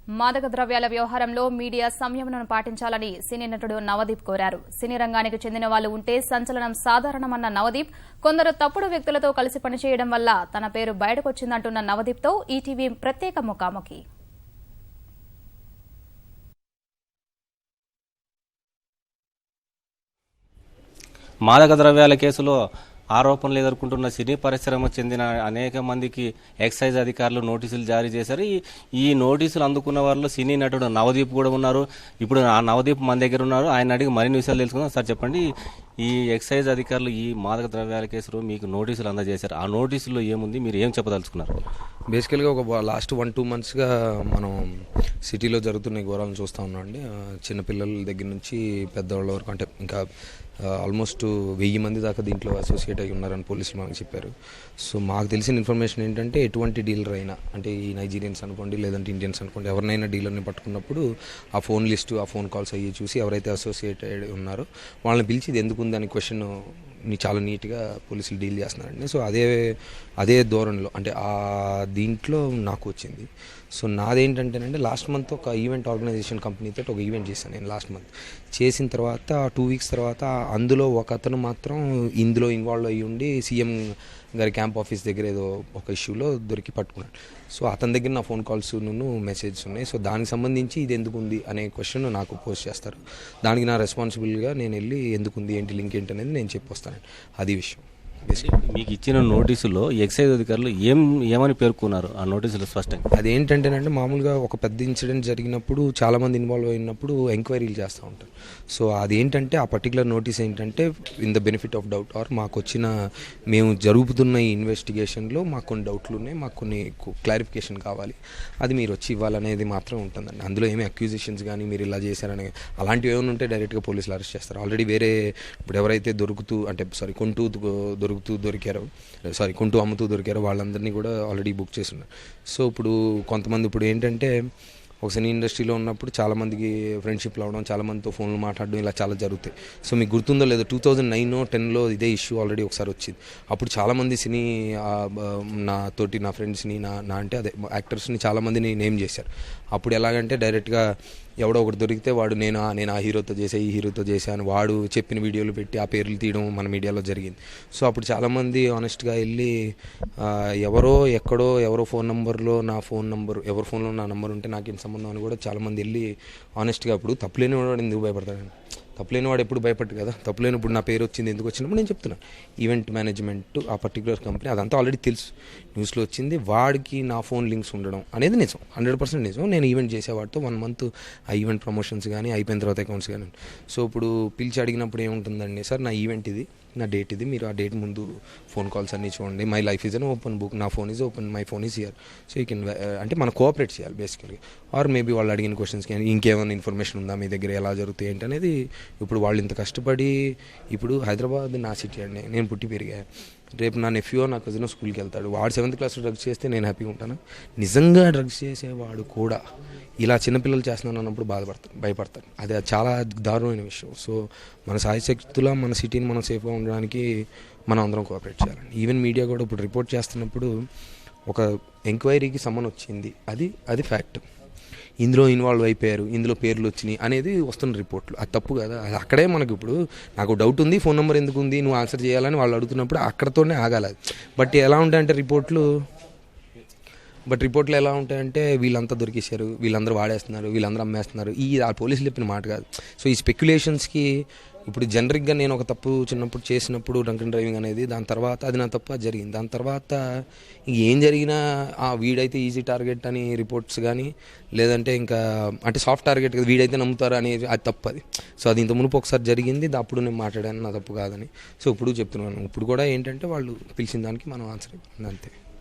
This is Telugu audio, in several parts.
మాదక ద్రవ్యాల వ్యవహారంలో మీడియా సంయమనం పాటించాలని సినీ నటుడు నవదీప్ కోరారు. సినీ రంగానికి చెందిన వాళ్లు ఉంటే సంచలనం సాధారణమన్న నవదీప్, కొందరు తప్పుడు వ్యక్తులతో కలిసి పనిచేయడం వల్ల తన పేరు బయటకొచ్చిందంటున్న నవదీప్తో ఈటీవీ ప్రత్యేక ముఖాముఖి. మాదక ద్రవ్యాల కేసులో ఆరోపణలు ఎదుర్కొంటున్న సినీ పరిశ్రమకు చెందిన అనేక మందికి ఎక్సైజ్ అధికారులు నోటీసులు జారీ చేశారు. ఈ నోటీసులు అందుకున్న వారిలో సినీ నటుడు నవదీప్ కూడా ఉన్నారు. ఇప్పుడు ఆ నవదీప్ మన దగ్గర ఉన్నారు. ఆయన అడిగి మరిన్ని విషయాలు తెలుసుకుందాం. సార్ చెప్పండి, ఈ ఎక్సైజ్ అధికారులు ఈ మాదక ద్రవ్యాల కేసులో మీకు నోటీసులు అందజేశారు. ఆ నోటీసులో ఏముంది, మీరు ఏం చెప్పదలుచుకున్నారు? బేసికల్గా ఒక లాస్ట్ 1-2 మంత్స్గా మనం సిటీలో జరుగుతున్న ఘోరాలను చూస్తూ ఉన్నాం అండి. చిన్నపిల్లల దగ్గర నుంచి పెద్దవాళ్ళ వరకు, అంటే ఇంకా ఆల్మోస్ట్ 1000 మంది దాకా దీంట్లో అసోసియేట్ అయి ఉన్నారని పోలీసులు మనకు చెప్పారు. సో మాకు తెలిసిన ఇన్ఫర్మేషన్ ఏంటంటే, ఎటువంటి డీలర్ అయినా, అంటే ఈ నైజీరియన్స్ అనుకోండి, లేదంటే ఇండియన్స్ అనుకోండి, ఎవరినైనా డీలర్ని పట్టుకున్నప్పుడు ఆ ఫోన్ లిస్టు, ఆ ఫోన్ కాల్స్ అయ్యి చూసి ఎవరైతే అసోసియేట్ అయ్యి ఉన్నారో వాళ్ళని పిలిచి ఇది ఎందుకు ఉందని క్వశ్చన్ చాలా నీట్గా పోలీసులు డీల్ చేస్తున్నారండి. సో అదే ధోరణిలో, అంటే ఆ దీంట్లో నాకు వచ్చింది. సో నాదేంటంటేనంటే, లాస్ట్ మంత్ ఒక ఈవెంట్ ఆర్గనైజేషన్ కంపెనీతో ఒక ఈవెంట్ చేశాను నేను. లాస్ట్ మంత్ చేసిన తర్వాత 2 వీక్స్ తర్వాత అందులో ఒక అతను మాత్రం ఇందులో ఇన్వాల్వ్ అయ్యి ఉండి సీఎం గారి క్యాంప్ ఆఫీస్ దగ్గర ఏదో ఒక ఇష్యూలో దొరికి పట్టుకున్నాడు. సో అతని దగ్గర నా ఫోన్ కాల్స్ మెసేజెస్ ఉన్నాయి. సో దానికి సంబంధించి ఇది ఎందుకు ఉంది అనే క్వశ్చన్ నాకు పోస్ట్ చేస్తారు. దానికి నా రెస్పాన్సిబుల్గా నేను వెళ్ళి ఎందుకుంది, ఏంటి లింక్ ఏంటి అనేది నేను చెప్పొస్తానండి. అది విషయం. మీకు ఇచ్చిన నోటీసులో ఎక్సైజ్ అధికారులు ఏమని పేర్కొన్నారు ఆ నోటీసులు స్పష్టంగా? అదేంటంటేనంటే, మామూలుగా ఒక పెద్ద ఇన్సిడెంట్ జరిగినప్పుడు చాలామంది ఇన్వాల్వ్ అయినప్పుడు ఎంక్వైరీలు చేస్తూ ఉంటారు. సో అదేంటంటే, ఆ పర్టికులర్ నోటీస్ ఏంటంటే, in the benefit of doubt, or మేము జరుగుతున్న ఈ ఇన్వెస్టిగేషన్లో మాకు కొన్ని డౌట్లు ఉన్నాయి, మాకు కొన్ని క్లారిఫికేషన్ కావాలి, అది మీరు వచ్చి ఇవ్వాలనేది మాత్రం ఉంటుందండి. అందులో ఏమి అక్యూజిషన్స్ కానీ మీరు ఇలా చేశారని అలాంటివి ఏమైనా ఉంటే డైరెక్ట్గా పోలీసులు అరెస్ట్ చేస్తారు. ఆల్రెడీ వేరే ఇప్పుడు ఎవరైతే కొంటూ అమ్ముతూ దొరికారో వాళ్ళందరినీ కూడా ఆల్రెడీ బుక్ చేస్తున్నారు. సో ఇప్పుడు కొంతమంది ఇప్పుడు ఏంటంటే, ఒక సినీ ఇండస్ట్రీలో ఉన్నప్పుడు చాలామందికి ఫ్రెండ్షిప్లు అవ్వడం, చాలామందితో ఫోన్లు మాట్లాడడం, ఇలా చాలా జరుగుతాయి. సో మీకు గుర్తుందో లేదో, 2009-10లో ఇదే ఇష్యూ ఆల్రెడీ ఒకసారి వచ్చింది. అప్పుడు చాలామంది సినీ నా ఫ్రెండ్స్ని అంటే అదే యాక్టర్స్ని చాలామందిని నేమ్ చేశారు. అప్పుడు ఎలాగంటే, డైరెక్ట్గా ఎవడో ఒకటి దొరికితే వాడు నేను ఆ హీరోతో చేసా, ఈ హీరోతో చేశాను, వాడు చెప్పిన వీడియోలు పెట్టి ఆ పేర్లు తీయడం మన మీడియాలో జరిగింది. సో అప్పుడు చాలామంది ఆనెస్ట్గా వెళ్ళి ఎవరో ఫోన్ నెంబర్లో ఎవరి ఫోన్లో నా నెంబర్ ఉంటే నాకేం సంబంధం అని కూడా చాలామంది వెళ్ళి ఆనెస్ట్గా, ఇప్పుడు తప్పులేని వాడు ఎందుకు భయపడతాడు? తప్పులేని ఎప్పుడు భయపడ్డు కదా. తప్పులేనప్పుడు నా పేరు వచ్చింది ఎందుకు వచ్చినప్పుడు నేను చెప్తున్నాను. ఈవెంట్ మేనేజ్మెంట్ ఆ పర్టికులర్ కంపెనీ, అదంతా ఆల్రెడీ తెలుసు, న్యూస్లో వచ్చింది. వాడికి నా ఫోన్ లింక్స్ ఉండడం అనేది నిజం, 100% నిజం. నేను ఈవెంట్ చేసేవాడితో 1 మంత్ ఆ ఈవెంట్ ప్రమోషన్స్ కానీ అయిపోయిన తర్వాత అకౌంట్స్ కానీ. సో ఇప్పుడు పిలిచి అడిగినప్పుడు ఏముంటుందండి, సార్ నా ఈవెంట్ ఇది, నా డేట్ ఇది, మీరు ఆ డేట్ ముందు ఫోన్ కాల్స్ అన్నీ చూడండి, my life is an open book, నా phone is open, my phone is here, so you can, అంటే మనం కోఆపరేట్ చేయాలి బేసికల్గా. ఆర్ మేబీ వాళ్ళు అడిగిన క్వశ్చన్స్కి ఇంకేమైనా ఇన్ఫర్మేషన్ ఉందా మీ దగ్గర, ఎలా జరుగుతాయి ఏంటి అనేది. ఇప్పుడు వాళ్ళు ఇంత కష్టపడి, ఇప్పుడు హైదరాబాద్ నా సిటీ అండి, నేను పుట్టి పెరిగా. రేపు నా నెఫ్యూ నా కజిన్ స్కూల్కి వెళ్తాడు, వాడు 7th క్లాస్లో డ్రగ్స్ చేస్తే నేను హ్యాపీగా ఉంటాను. నిజంగా డ్రగ్స్ చేసేవాడు కూడా ఇలా చిన్నపిల్లలు చేస్తున్నాను అన్నప్పుడు భయపడతారు. అది చాలా దారుణమైన విషయం. సో మన సాయశక్తులా మన సిటీని మనం సేఫ్గా ఉండడానికి మనం అందరం కోఆపరేట్ చేయాలండి. ఈవెన్ మీడియా కూడా ఇప్పుడు రిపోర్ట్ చేస్తున్నప్పుడు ఒక ఎంక్వైరీకి సంబంధం వచ్చింది, అది ఫ్యాక్ట్. ఇందులో ఇన్వాల్వ్ అయిపోయారు, ఇందులో పేర్లు వచ్చినాయి అనేది వస్తున్న రిపోర్ట్లు. అది తప్పు కదా. అది అక్కడే మనకు ఇప్పుడు నాకు డౌట్ ఉంది, ఫోన్ నెంబర్ ఎందుకు ఉంది, నువ్వు ఆన్సర్ చేయాలని వాళ్ళు అడుగుతున్నప్పుడు అక్కడతోనే ఆగాలి. బట్ ఎలా ఉంటాయంటే రిపోర్ట్లు ఎలా ఉంటాయంటే, వీళ్ళంతా దొరికేశారు, వీళ్ళందరూ వాడేస్తున్నారు, వీళ్ళందరూ అమ్మేస్తున్నారు, ఆ పోలీసులు చెప్పిన మాట కాదు. సో ఈ స్పెక్యులేషన్స్కి ఇప్పుడు జనరిక్గా నేను ఒక తప్పు చిన్నప్పుడు చేసినప్పుడు డ్రంక్ డ్రైవింగ్ అనేది, దాని తర్వాత అది నా తప్పు, అది జరిగింది. దాని తర్వాత ఏం జరిగినా వీడైతే ఈజీ టార్గెట్ అని రిపోర్ట్స్ కానీ, లేదంటే ఇంకా అంటే సాఫ్ట్ టార్గెట్ కదా, వీడైతే నమ్ముతారు అనేది, అది తప్పు అది. సో అది ఇంత మునుపు ఒకసారి జరిగింది, అప్పుడు నేను మాట్లాడాను, నా తప్పు కాదని. సో ఇప్పుడు చెప్తున్నాను, ఇప్పుడు కూడా ఏంటంటే వాళ్ళు పిలిచిన దానికి మనం ఆన్సర్ ఇవ్వాలి అంతే.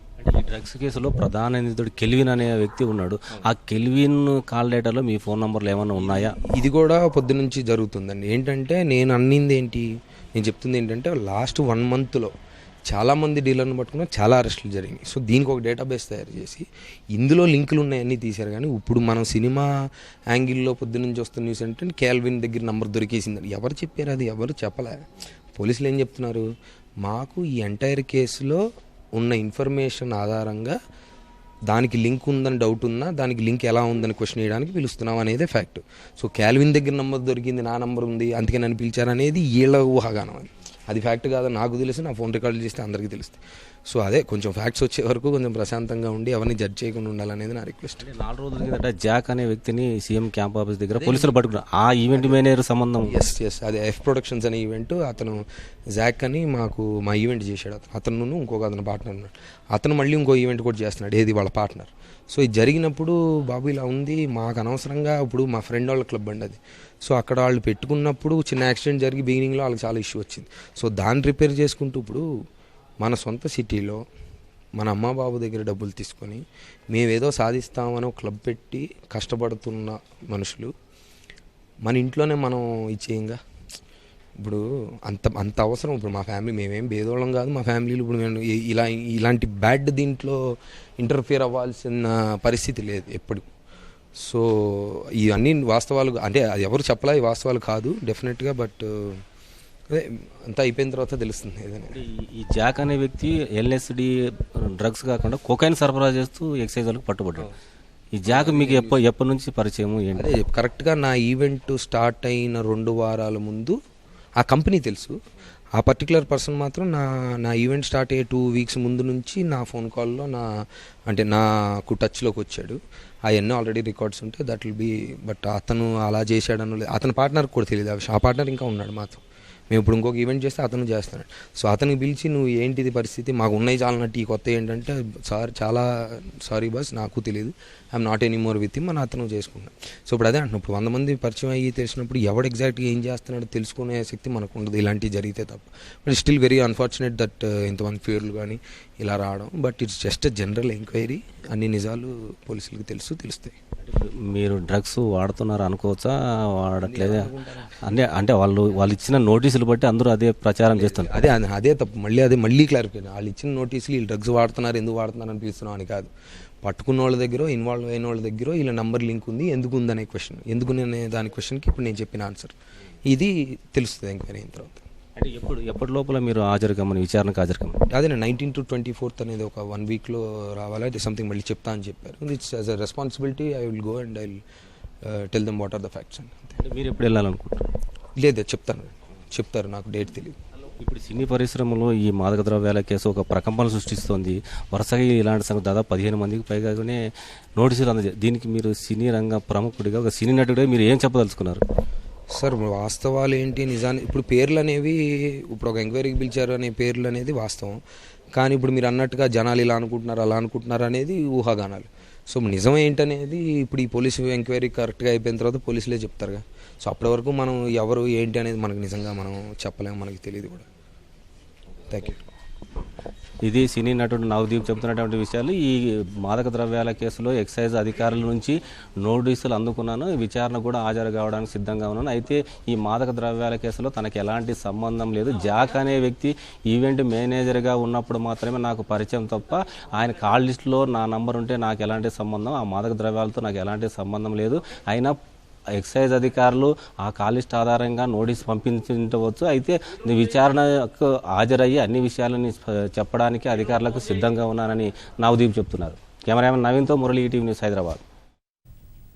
ఈ డ్రగ్స్ కేసులో ప్రధాన నిందితుడు కెల్విన్ అనే వ్యక్తి ఉన్నాడు. ఆ కెల్విన్ కాల్ డేటాలో మీ ఫోన్ నెంబర్లు ఏమైనా ఉన్నాయా? ఇది కూడా పొద్దు నుంచి జరుగుతుందండి. ఏంటంటే నేను చెప్తుంది ఏంటంటే, లాస్ట్ 1 మంత్లో చాలామంది డీలర్ని పట్టుకున్న చాలా అరెస్టులు జరిగినాయి. సో దీనికి ఒక డేటాబేస్ తయారు చేసి ఇందులో లింకులు ఉన్నాయన్నీ తీశారు. కానీ ఇప్పుడు మనం సినిమా యాంగిల్లో పొద్దు నుంచి వస్తున్న న్యూస్ అంటే, కెల్విన్ దగ్గర నెంబర్ దొరికేసిందని ఎవరు చెప్పారు? అది ఎవరు చెప్పలే. పోలీసులు ఏం చెప్తున్నారు, మాకు ఈ ఎంటైర్ కేసులో ఉన్న ఇన్ఫర్మేషన్ ఆధారంగా దానికి లింక్ ఉందని డౌట్ ఉన్నా దానికి లింక్ ఎలా ఉందని క్వశ్చన్ వేయడానికి పిలుస్తున్నాం అనేదే ఫ్యాక్ట్. సో క్యాల్విన్ దగ్గర నంబర్ దొరికింది, నా నంబర్ ఉంది, అందుకే నన్ను పిలిచారు అనేది వీళ్ళ ఊహాగానం. అది ఫ్యాక్ట్ కాదు, నాకు తెలుసు, నా ఫోన్ రికార్డులు చేస్తే అందరికీ తెలుస్తుంది. సో అదే కొంచెం ఫ్యాక్ట్స్ వచ్చే వరకు కొంచెం ప్రశాంతంగా ఉండి ఎవరిని జడ్జ్ చేయకుండా ఉండాలనేది నా రిక్వెస్ట్. 4 రోజుల కిందట జాక్ అనే వ్యక్తిని సీఎం క్యాంప్ ఆఫీస్ దగ్గర పోలీసులు పట్టుకున్నారు. ఆ ఈవెంట్ మేనేజర్ సంబంధం? ఎస్ అది ఎఫ్ ప్రొడక్షన్స్ అనే ఈవెంట్. అతను జాక్ అని మా ఈవెంట్ చేశాడు. అతను ఇంకొక అతను పార్ట్నర్ ఉన్నాడు. అతను మళ్ళీ ఇంకో ఈవెంట్ కూడా చేస్తున్నాడు, ఏది వాళ్ళ పార్ట్నర్. సో ఇది జరిగినప్పుడు బాబు ఇలా ఉంది, మాకు అనవసరంగా ఇప్పుడు మా ఫ్రెండ్ వాళ్ళ క్లబ్ అండి అది. సో అక్కడ వాళ్ళు పెట్టుకున్నప్పుడు చిన్న యాక్సిడెంట్ జరిగి బిగినింగ్లో వాళ్ళకి చాలా ఇష్యూ వచ్చింది. సో దాన్ని రిపేర్ చేసుకుంటూ ఇప్పుడు మన సొంత సిటీలో మన అమ్మ బాబు దగ్గర డబ్బులు తీసుకొని మేమేదో సాధిస్తామని ఒక క్లబ్ పెట్టి కష్టపడుతున్న మనుషులు మన ఇంట్లోనే మనం ఇచ్చేయంగా. ఇప్పుడు అంత అవసరం. ఇప్పుడు మా ఫ్యామిలీ, మేమేం భేదోళం కాదు, మా ఫ్యామిలీలు ఇప్పుడు మేము ఇలాంటి బ్యాడ్ దీంట్లో ఇంటర్ఫియర్ అవ్వాల్సిన పరిస్థితి లేదు ఎప్పుడు. సో ఇవన్నీ వాస్తవాలు, అంటే అది ఎవరు చెప్పలా ఈ వాస్తవాలు కాదు డెఫినెట్గా. బట్ అదే అంతా అయిపోయిన తర్వాత తెలుస్తుంది ఏదైనా. ఈ జాక్ అనే వ్యక్తి ఎల్ఎస్డి డ్రగ్స్ కాకుండా కొకైన్ సరఫరా చేస్తూ ఎక్సైజ్ వాళ్ళకి పట్టుబడ్డాడు. ఈ జాక్ మీకు ఎప్పటి నుంచి పరిచయం ఏంటి? అదే కరెక్ట్గా నా ఈవెంట్ స్టార్ట్ అయిన 2 వారాల ముందు ఆ కంపెనీ తెలుసు. ఆ పర్టికులర్ పర్సన్ మాత్రం నా ఈవెంట్ స్టార్ట్ అయ్యే 2 వీక్స్ ముందు నుంచి నా ఫోన్ కాల్లో నాకు టచ్లోకి వచ్చాడు. అవన్నీ ఆల్రెడీ రికార్డ్స్ ఉంటే దట్ విల్ బీ. బట్ అతను అలా చేశాడనో అతని పార్ట్నర్కి కూడా తెలియదు ఆ విషయం. ఆ పార్ట్నర్ ఇంకా ఉన్నాడు మాతో. మేము ఇప్పుడు ఇంకొక ఈవెంట్ చేస్తే అతను చేస్తున్నాడు. సో అతనికి పిలిచి నువ్వు ఏంటిది పరిస్థితి, మాకు ఉన్నాయి చాలన్నట్టు ఈ కొత్త ఏంటంటే, సార్ చాలా సారీ బాస్ నాకు తెలియదు, I'm not any more with him అని అతను చేసుకున్నాడు. సో ఇప్పుడు అదే అంటున్నాను, ఇప్పుడు 100 మంది పరిచయం అయ్యి తెలిసినప్పుడు ఎవడు ఎగ్జాక్ట్గా ఏం చేస్తున్నాడో తెలుసుకునే శక్తి మనకు ఉండదు ఇలాంటివి జరిగితే తప్ప. But still very unfortunate that ఇంతమంది పేర్లు కానీ ఇలా రావడం. But it's just general enquiry, అన్ని నిజాలు పోలీసులకు తెలుస్తాయి. మీరు డ్రగ్స్ వాడుతున్నారు అనుకోవచ్చా, వాడట్లేదా? అంటే వాళ్ళు ఇచ్చిన నోటీసులు బట్టి అందరూ అదే ప్రచారం చేస్తున్నారు. అదే తప్పు. మళ్ళీ క్లారిఫై, వాళ్ళు ఇచ్చిన నోటీసులు వీళ్ళు డ్రగ్స్ వాడుతున్నారు, ఎందుకు వాడుతున్నారు అని పిలుస్తున్నాం అని కాదు. పట్టుకున్న వాళ్ళ దగ్గర, ఇన్వాల్వ్ అయిన వాళ్ళ దగ్గర వీళ్ళ నంబర్ లింక్ ఉంది, ఎందుకు ఉందనే క్వశ్చన్, ఎందుకు నేను దాని క్వశ్చన్కి ఇప్పుడు నేను చెప్పిన ఆన్సర్ ఇది తెలుస్తుంది ఎంక్వైరీ అయిన తర్వాత. అంటే ఎప్పటి లోపల మీరు విచారణకు హాజరు కమ్మని? అదే 19 to 24 అనేది ఒక 1 వీక్లో రావాలా, ఇది సంథింగ్ మళ్ళీ చెప్తా అని చెప్పారు. It's as a responsibility, I will go and I will tell them what are the facts. అంటే మీరు ఎప్పుడు వెళ్ళాలనుకుంటారు? లేదు చెప్తారు, నాకు డేట్ తెలియదు. ఇప్పుడు సినీ పరిశ్రమలో ఈ మాదక ద్రవ్యాల కేసు ఒక ప్రకంపన సృష్టిస్తోంది. వరుసగా ఇలాంటి సంగతి దాదాపు 15 మందికి పైగానే నోటీసులు అందజేయాలి. దీనికి మీరు సినీ రంగ ప్రముఖుడిగా, ఒక సినీ నటుడిగా మీరు ఏం చెప్పదలుచుకున్నారు? సార్ వాస్తవాలు ఏంటి, నిజాన్ని ఇప్పుడు పేర్లు అనేవి, ఇప్పుడు ఒక ఎంక్వైరీకి పిలిచారు అనే పేర్లు అనేది వాస్తవం. కానీ ఇప్పుడు మీరు అన్నట్టుగా జనాలు ఇలా అనుకుంటున్నారు అలా అనుకుంటున్నారు అనేది ఊహాగానాలు. సో నిజం ఏంటనేది ఇప్పుడు ఈ పోలీసు ఎంక్వైరీ కరెక్ట్గా అయిపోయిన తర్వాత పోలీసులే చెప్తారుగా. సో అప్పటి వరకు మనం ఎవరు ఏంటి అనేది మనకు నిజంగా మనం చెప్పలేము, మనకి తెలియదు కూడా. Thank you. ఇది సినీ నటుడు నవదీప్ చెబుతున్నటువంటి విషయాలు. ఈ మాదక ద్రవ్యాల కేసులో ఎక్సైజ్ అధికారుల నుంచి నోటీసులు అందుకున్నాను, విచారణ కూడా హాజరు కావడానికి సిద్ధంగా ఉన్నాను. అయితే ఈ మాదక ద్రవ్యాల కేసులో తనకి ఎలాంటి సంబంధం లేదు. జాక్ అనే వ్యక్తి ఈవెంట్ మేనేజర్గా ఉన్నప్పుడు మాత్రమే నాకు పరిచయం తప్ప ఆయన కాల్ లిస్టులో నా నంబర్ ఉంటే నాకు ఎలాంటి సంబంధం, ఆ మాదక ద్రవ్యాలతో నాకు ఎలాంటి సంబంధం లేదు. అయినా ఎక్సైజ్ అధికారులు ఆ కాల్ లిస్ట్ ఆధారంగా నోటీస్ పంపించవచ్చు. అయితే విచారణకు హాజరయ్యి అన్ని విషయాలని చెప్పడానికి అధికారులకు సిద్ధంగా ఉన్నానని నవదీప్ చెప్తున్నారు. కెమెరామెన్ నవీన్తో మురళీ, ఈటీవీ న్యూస్, హైదరాబాద్.